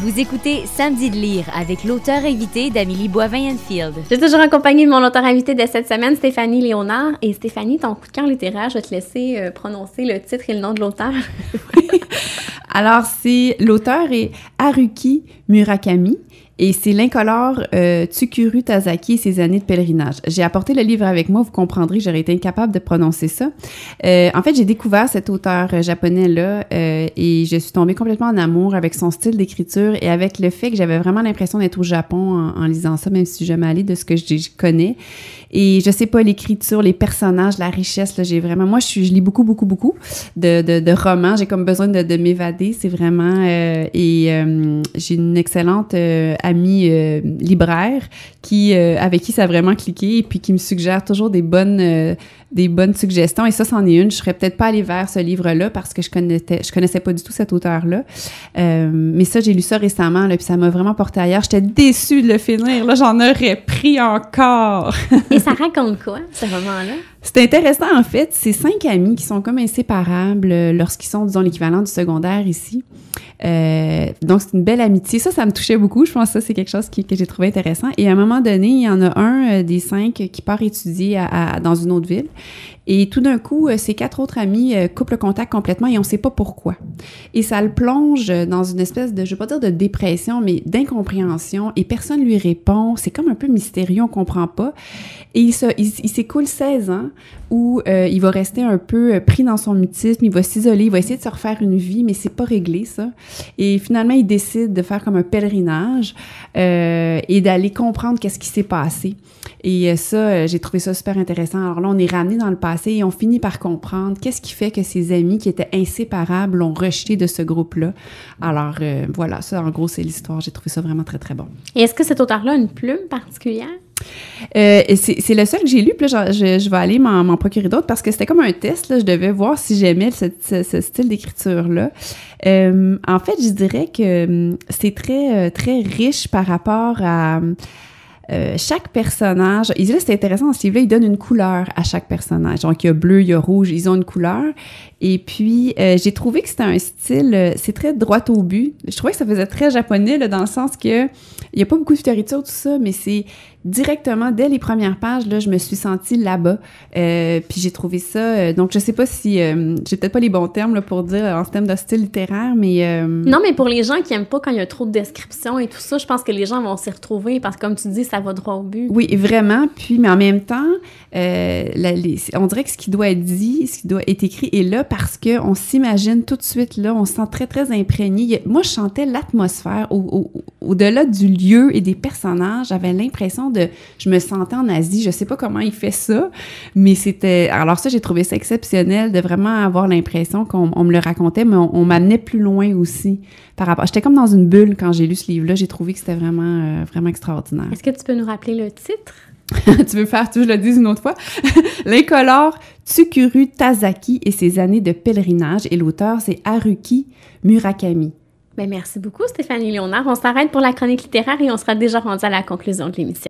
Vous écoutez Samedi de lire avec l'auteur invité d'Amélie Boivin-Enfield. Je suis toujours en compagnie de mon auteur invité de cette semaine, Stéphanie Léonard. Et Stéphanie, ton coup de cœur littéraire, je vais te laisser prononcer le titre et le nom de l'auteur. Alors, l'auteur est Haruki Murakami. Et c'est l'incolore Tsukuru Tazaki et ses années de pèlerinage. J'ai apporté le livre avec moi, vous comprendrez, j'aurais été incapable de prononcer ça. En fait, j'ai découvert cet auteur japonais-là et je suis tombée complètement en amour avec son style d'écriture et avec le fait que j'avais vraiment l'impression d'être au Japon en lisant ça, même si je suis jamais allée de ce que je connais. Et je sais pas, l'écriture, les personnages, la richesse, là, j'ai vraiment... Moi, je lis beaucoup de romans. J'ai comme besoin de m'évader, c'est vraiment... j'ai une excellente amie libraire avec qui ça a vraiment cliqué et puis qui me suggère toujours des bonnes suggestions. Et ça, c'en est une. Je serais peut-être pas allée vers ce livre-là parce que je connaissais pas du tout cet auteur-là. Mais ça, j'ai lu ça récemment, là, puis ça m'a vraiment porté ailleurs. J'étais déçue de le finir. Là, j'en aurais pris encore. Et ça raconte quoi, ce roman-là? C'est intéressant, en fait. C'est 5 amis qui sont comme inséparables lorsqu'ils sont, disons, l'équivalent du secondaire ici. Donc, c'est une belle amitié. Ça me touchait beaucoup. Je pense que ça, c'est quelque chose que j'ai trouvé intéressant. Et à un moment donné, il y en a un des 5 qui part étudier dans une autre ville. Et tout d'un coup, ses 4 autres amis coupent le contact complètement et on ne sait pas pourquoi. Et ça le plonge dans une espèce de, je ne vais pas dire de dépression, mais d'incompréhension. Et personne lui répond. C'est comme un peu mystérieux, on ne comprend pas. Et il s'écoule 16 ans où il va rester un peu pris dans son mutisme, il va s'isoler, il va essayer de se refaire une vie, mais c'est pas réglé, ça. Et finalement, il décide de faire comme un pèlerinage et d'aller comprendre qu'est-ce qui s'est passé. Et ça, j'ai trouvé ça super intéressant. Alors là, on est ramené dans le passé et on finit par comprendre qu'est-ce qui fait que ses amis qui étaient inséparables l'ont rejeté de ce groupe-là. Alors voilà, ça, en gros, c'est l'histoire. J'ai trouvé ça vraiment très, très bon. Et est-ce que cet auteur-là a une plume particulière? C'est le seul que j'ai lu, puis là, je vais aller m'en procurer d'autres parce que c'était comme un test, là, je devais voir si j'aimais ce style d'écriture-là. En fait, je dirais que c'est très, très riche par rapport à... chaque personnage, là, c'est intéressant dans ce livre-là, il donne une couleur à chaque personnage. Donc, il y a bleu, il y a rouge, ils ont une couleur. Et puis, j'ai trouvé que c'était un style, c'est très droit au but. Je trouvais que ça faisait très japonais, là, dans le sens que il y a pas beaucoup de fioriture, tout ça, mais c'est directement, dès les premières pages, là, je me suis sentie là-bas. Puis j'ai trouvé ça... donc, je sais pas si... j'ai peut-être pas les bons termes là, pour dire en termes de style littéraire, mais... Non, mais pour les gens qui aiment pas quand il y a trop de descriptions et tout ça, je pense que les gens vont s'y retrouver parce que, comme tu dis, ça va droit au but. Oui, vraiment. Puis, mais en même temps, on dirait que ce qui doit être dit, ce qui doit être écrit est là parce qu'on s'imagine tout de suite, là, on se sent très, très imprégné. Moi, je sentais l'atmosphère au-delà du lieu et des personnages. J'avais l'impression je me sentais en Asie. Je sais pas comment il fait ça, mais c'était... Alors ça, j'ai trouvé ça exceptionnel de vraiment avoir l'impression qu'on me le racontait, mais on m'amenait plus loin aussi par rapport... J'étais comme dans une bulle quand j'ai lu ce livre-là. J'ai trouvé que c'était vraiment, vraiment extraordinaire. Est-ce que tu peux nous rappeler le titre? Tu veux faire, je le dis une autre fois? L'incolore Tsukuru Tazaki et ses années de pèlerinage. Et l'auteur, c'est Haruki Murakami. Bien, merci beaucoup, Stéphanie Léonard. On s'arrête pour la chronique littéraire et on sera déjà rendu à la conclusion de l'émission.